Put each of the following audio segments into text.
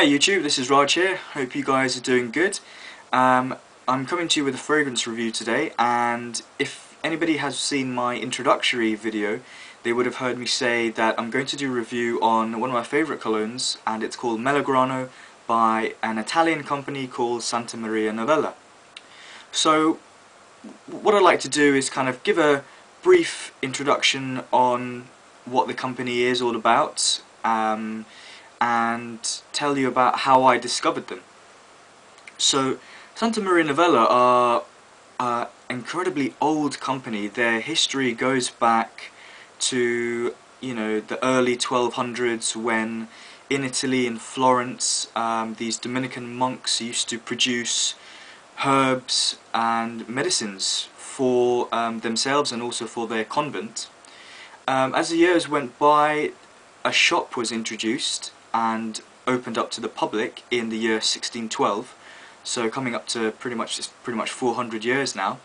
YouTube, this is Raj here. Hope you guys are doing good. I'm coming to you with a fragrance review today, and if anybody has seen my introductory video, they would have heard me say that I'm going to do a review on one of my favourite colognes, and it's called Melograno by an Italian company called Santa Maria Novella. So what I'd like to do is kind of give a brief introduction on what the company is all about, and tell you about how I discovered them. So Santa Maria Novella are an incredibly old company. Their history goes back to, you know, the early 1200s, when in Italy, in Florence, these Dominican monks used to produce herbs and medicines for themselves and also for their convent. As the years went by, a shop was introduced and opened up to the public in the year 1612, so coming up to pretty much 400 years now,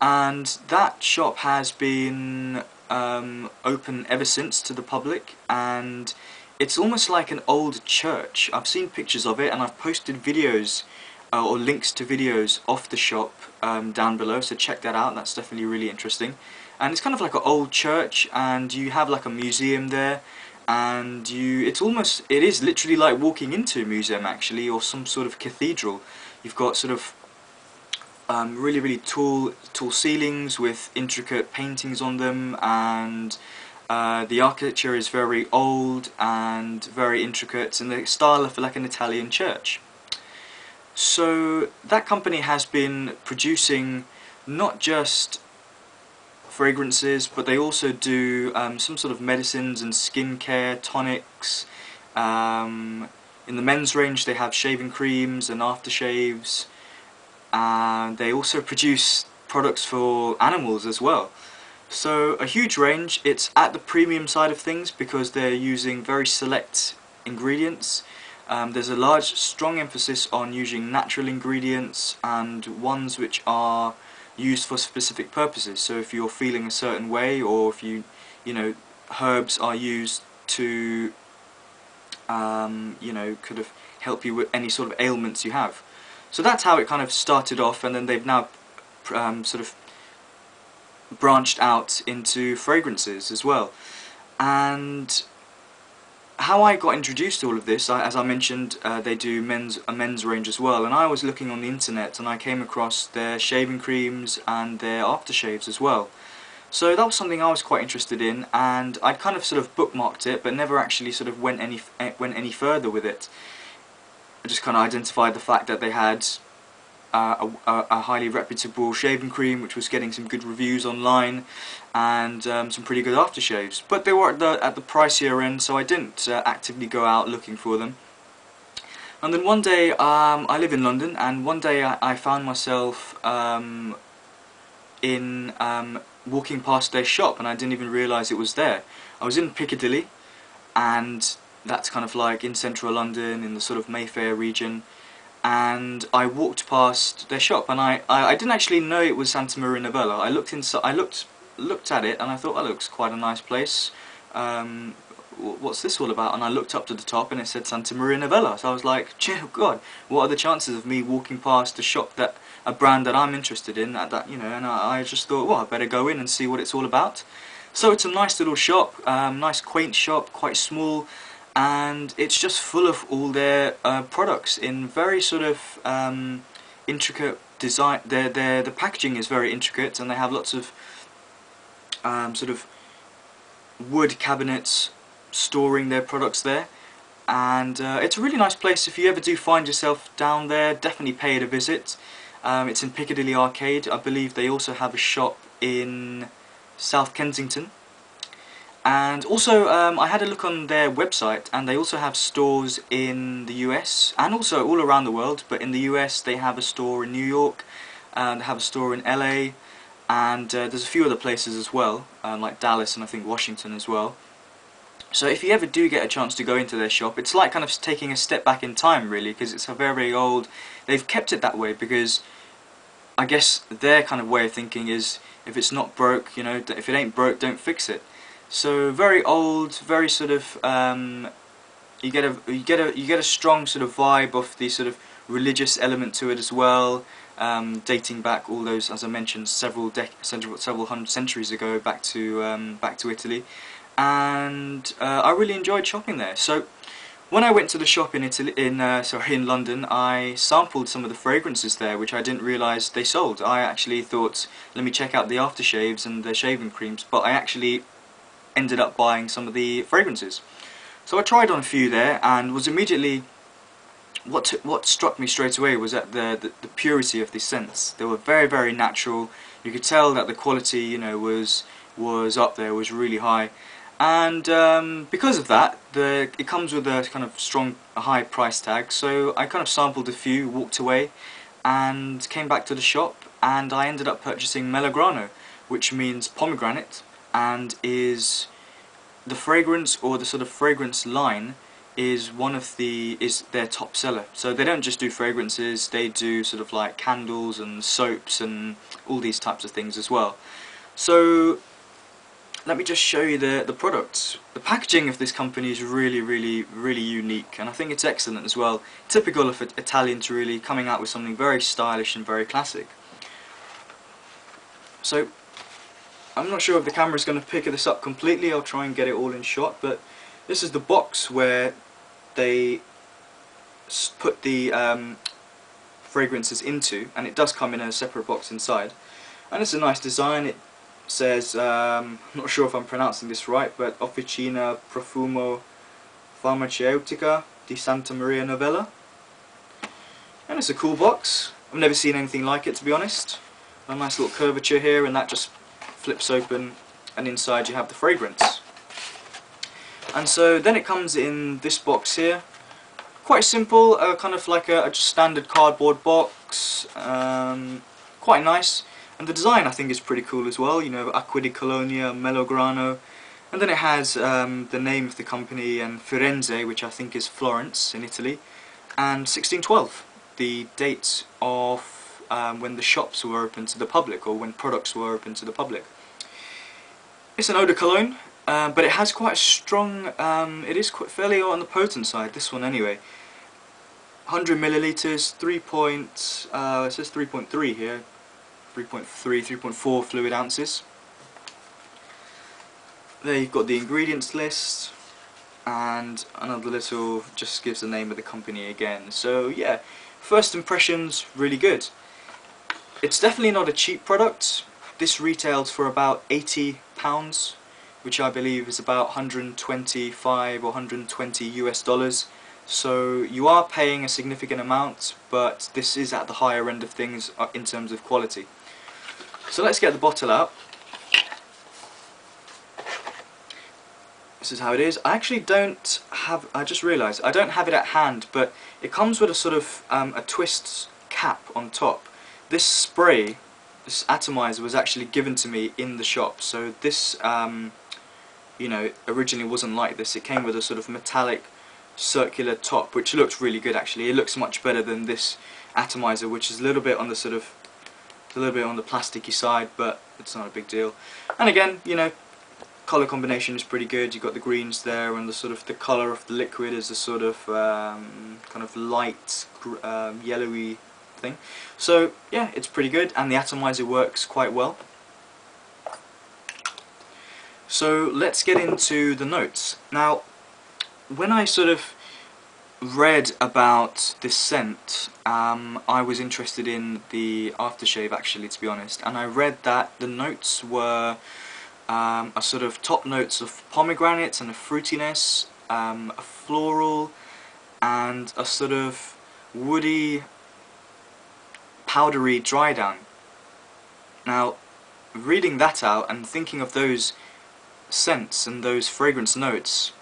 and that shop has been open ever since to the public, and it's almost like an old church. I've seen pictures of it, and I've posted videos or links to videos of the shop down below, so check that out. That's definitely really interesting. And it's kind of like an old church, and you have like a museum there, and it is literally like walking into a museum actually, or some sort of cathedral. You've got sort of really tall ceilings with intricate paintings on them, and the architecture is very old and very intricate in the style of like an Italian church. So that company has been producing not just fragrances, but they also do some sort of medicines and skincare, tonics. In the men's range they have shaving creams and aftershaves, and they also produce products for animals as well. So a huge range. It's at the premium side of things because they're using very select ingredients. There's a large, strong emphasis on using natural ingredients and ones which are used for specific purposes. So if you're feeling a certain way, or if you know, herbs are used to kind of help you with any sort of ailments you have. So that's how it kind of started off, and then they've now sort of branched out into fragrances as well. And how I got introduced to all of this, as I mentioned, they do a men's range as well, and I was looking on the internet and I came across their shaving creams and their aftershaves as well. So that was something I was quite interested in, and I'd kind of sort of bookmarked it, but never actually sort of went any further with it. I just kind of identified the fact that they had a highly reputable shaving cream which was getting some good reviews online, and some pretty good aftershaves, but they were at the pricier end, so I didn't actively go out looking for them. And then one day, I live in London, and one day I found myself walking past their shop, and I didn't even realise it was there. I was in Piccadilly, and that's kind of like in central London, in the sort of Mayfair region, and I walked past their shop, and I didn't actually know it was Santa Maria Novella. I looked inside, looked at it, and I thought, that looks quite a nice place. What's this all about? And I looked up to the top, and it said Santa Maria Novella. So I was like, oh God, what are the chances of me walking past a shop a brand that I'm interested in, you know? And I just thought, well, I better go in and see what it's all about. So it's a nice little shop, nice quaint shop, quite small, and it's just full of all their products in very sort of intricate design. The packaging is very intricate, and they have lots of sort of wood cabinets storing their products there, and it's a really nice place. If you ever do find yourself down there, definitely pay it a visit. It's in Piccadilly Arcade. I believe they also have a shop in South Kensington. And also, I had a look on their website, and they also have stores in the US, and also all around the world, but in the US they have a store in New York, and they have a store in LA, and there's a few other places as well, like Dallas and I think Washington as well. So if you ever do get a chance to go into their shop, it's like kind of taking a step back in time really, because it's a very old, they've kept it that way because I guess their kind of way of thinking is, if it's not broke, you know, if it ain't broke, don't fix it. So very old, very sort of you get a strong sort of vibe of the sort of religious element to it as well, dating back all those, as I mentioned, several hundred centuries ago, back to Italy, and I really enjoyed shopping there. So when I went to the shop in in London, I sampled some of the fragrances there, which I didn't realise they sold. I actually thought, let me check out the aftershaves and the shaving creams, but I actually ended up buying some of the fragrances. So I tried on a few there, and was immediately, what struck me straight away was that the purity of the scents. They were very, very natural. You could tell that the quality, you know, was up there, was really high. And because of that, it comes with a kind of strong, high price tag. So I kind of sampled a few, walked away, and came back to the shop, and I ended up purchasing Melograno, which means pomegranate, and is the fragrance, or the sort of fragrance line, is their top seller. So they don't just do fragrances; they do sort of like candles and soaps and all these types of things as well. So let me just show you the product. The packaging of this company is really, really, really unique, and I think it's excellent as well. Typical of Italians, really, coming out with something very stylish and very classic. So I'm not sure if the camera's going to pick this up completely. I'll try and get it all in shot, but this is the box where they put the fragrances into, and it does come in a separate box inside. And it's a nice design. It says, I'm not sure if I'm pronouncing this right, but Officina Profumo Farmaceutica di Santa Maria Novella. And it's a cool box. I've never seen anything like it, to be honest. A nice little curvature here, and that just flips open, and inside you have the fragrance. And so then it comes in this box here. Quite simple, kind of like a just standard cardboard box. Quite nice. And the design, I think, is pretty cool as well. You know, Acqua di Cologne Melograno, and then it has the name of the company, and Firenze, which I think is Florence in Italy, and 1612, the date of when the shops were open to the public, or when products were open to the public. It's an eau de cologne, but it has quite a strong. It is quite fairly on the potent side. This one, anyway. 100 milliliters, it says 3.3 here. 3.3, 3.4 fluid ounces. There you've got the ingredients list, and another little, just gives the name of the company again. So yeah, first impressions, really good. It's definitely not a cheap product. This retails for about £80, which I believe is about 125 or 120 US dollars. So you are paying a significant amount, but this is at the higher end of things in terms of quality. So let's get the bottle out. This is how it is. I actually don't have, I just realised, I don't have it at hand, but it comes with a sort of a twist cap on top. This spray, this atomizer, was actually given to me in the shop. So this, you know, originally wasn't like this. It came with a sort of metallic circular top, which looks really good actually. It looks much better than this atomizer, which is a little bit on the sort of, a little bit on the plasticky side, but it's not a big deal. And again, you know, colour combination is pretty good. You've got the greens there, and the sort of the colour of the liquid is a sort of kind of light yellowy thing. So yeah, it's pretty good, and the atomizer works quite well. So let's get into the notes. Now, when I sort of read about this scent, I was interested in the aftershave actually, to be honest, and I read that the notes were a sort of top notes of pomegranate and a fruitiness, a floral, and a sort of woody, powdery drydown. Now, reading that out and thinking of those scents and those fragrance notes,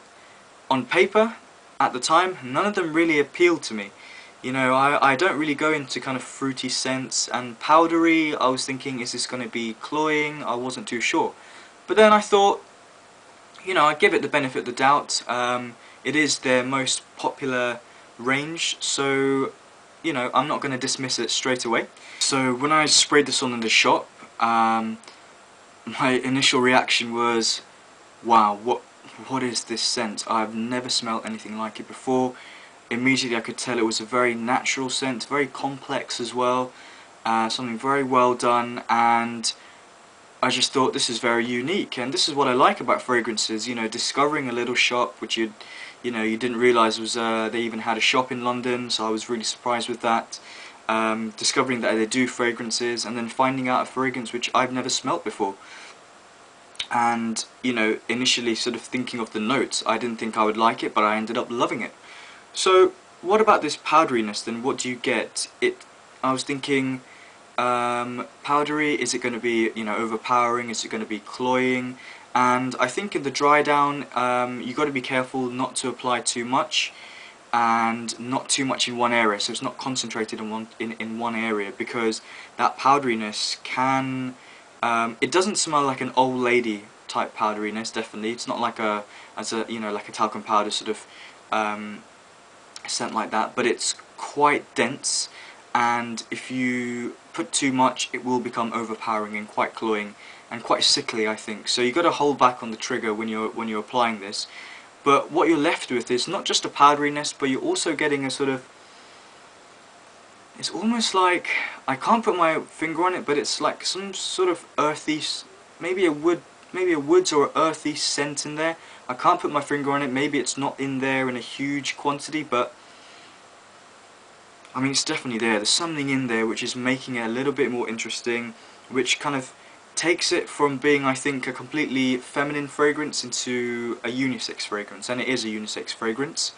on paper, at the time, none of them really appealed to me. You know, I don't really go into kind of fruity scents, and powdery, I was thinking, is this going to be cloying? I wasn't too sure. But then I thought, you know, I'd give it the benefit of the doubt. It is their most popular range, so, you know, I'm not going to dismiss it straight away. So when I sprayed this on in the shop, my initial reaction was, wow, what is this scent? I've never smelled anything like it before. Immediately I could tell it was a very natural scent, very complex as well, something very well done, and I just thought this is very unique. And this is what I like about fragrances, you know, discovering a little shop which you didn't realise was they even had a shop in London, so I was really surprised with that. Discovering that they do fragrances, and then finding out a fragrance which I've never smelt before. And, you know, initially sort of thinking of the notes, I didn't think I would like it, but I ended up loving it. So, what about this powderiness then? What do you get? I was thinking, powdery, is it going to be, you know, overpowering? Is it going to be cloying? And I think in the dry down, you got to be careful not to apply too much, and not too much in one area, so it's not concentrated in one area, because that powderiness can it doesn't smell like an old lady type powderiness. Definitely, it's not like like a talcum powder sort of scent like that, but it's quite dense, and if you put too much, it will become overpowering and quite cloying and quite sickly, I think. So you got to hold back on the trigger when you're applying this. But what you're left with is not just a powderiness, but you're also getting a sort of, it's almost like, I can't put my finger on it, but it's like some sort of earthy, maybe a woods or earthy scent in there. I can't put my finger on it. Maybe it's not in there in a huge quantity, but I mean, it's definitely there. There's something in there which is making it a little bit more interesting, which kind of takes it from being, I think, a completely feminine fragrance into a unisex fragrance, and it is a unisex fragrance.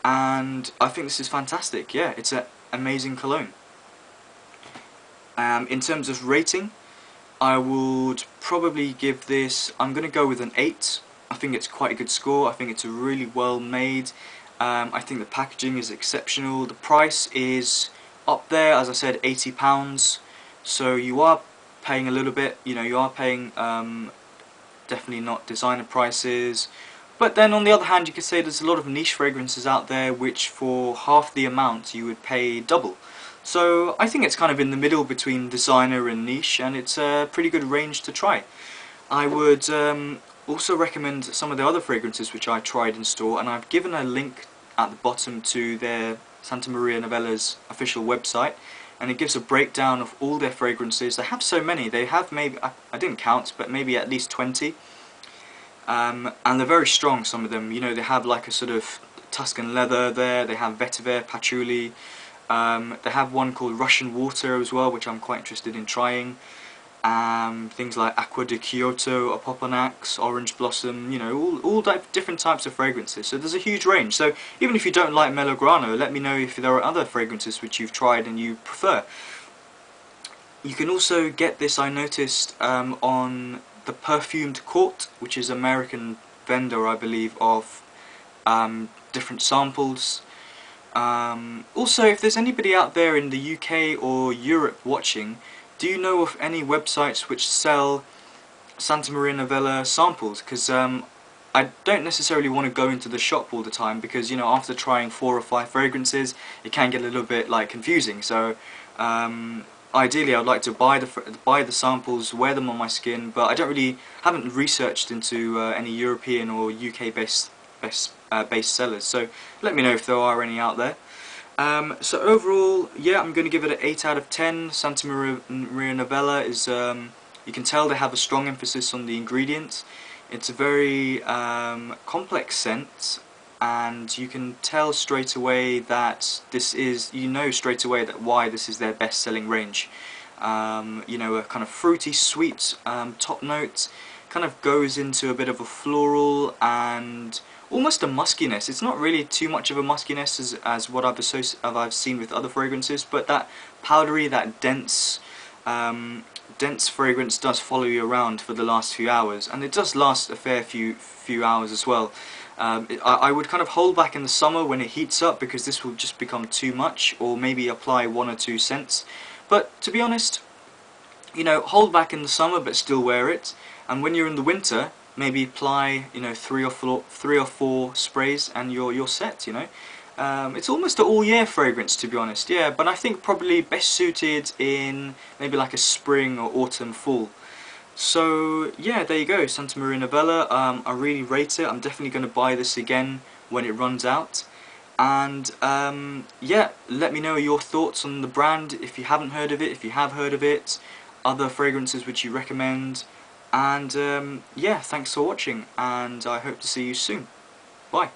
And I think this is fantastic. Yeah, it's an amazing cologne. In terms of rating, I would probably give this, I'm going to go with an 8. I think it's quite a good score. I think it's really well made. I think the packaging is exceptional. The price is up there, as I said, £80. So you are paying a little bit, you know, you are paying definitely not designer prices. But then on the other hand, you could say there's a lot of niche fragrances out there which for half the amount you would pay double. So I think it's kind of in the middle between designer and niche, and it's a pretty good range to try. I would also recommend some of the other fragrances which I tried in store, and I've given a link at the bottom to their Santa Maria Novella's official website, and it gives a breakdown of all their fragrances. They have so many. They have maybe, I didn't count, but maybe at least 20. And they're very strong, some of them. You know, they have like a sort of Tuscan leather there. They have vetiver, patchouli. They have one called Russian water as well, which I'm quite interested in trying. Things like Aqua de Kyoto, Opoponax, Orange Blossom, you know, all different types of fragrances. So there's a huge range. So even if you don't like Melograno, let me know if there are other fragrances which you've tried and you prefer. You can also get this, I noticed, on the Perfumed Court, which is an American vendor, I believe, of different samples. Also, if there's anybody out there in the UK or Europe watching, do you know of any websites which sell Santa Maria Novella samples? Because I don't necessarily want to go into the shop all the time, because, you know, after trying 4 or 5 fragrances, it can get a little bit like confusing. So ideally, I'd like to buy the samples, wear them on my skin, but I haven't researched into any European or UK based sellers. So let me know if there are any out there. So overall, yeah, I'm going to give it an 8 out of 10. Santa Maria Novella is, you can tell they have a strong emphasis on the ingredients. It's a very complex scent, and you can tell straight away that this is, you know straight away that why this is their best-selling range. You know, a kind of fruity, sweet top note, kind of goes into a bit of a floral and almost a muskiness. It's not really too much of a muskiness as what I've seen with other fragrances, but that powdery, that dense fragrance does follow you around for the last few hours, and it does last a fair few hours as well. I would kind of hold back in the summer when it heats up, because this will just become too much, or maybe apply 1 or 2 scents. But to be honest, you know, hold back in the summer but still wear it, and when you're in the winter, maybe apply, you know, 3 or 4 sprays and you're set, you know. It's almost an all-year fragrance, to be honest, yeah, but I think probably best suited in maybe like a spring or autumn, fall. So yeah, there you go, Santa Maria Novella. I really rate it. I'm definitely going to buy this again when it runs out. And yeah, let me know your thoughts on the brand, if you haven't heard of it, if you have heard of it, other fragrances which you recommend. And yeah, thanks for watching, and I hope to see you soon. Bye.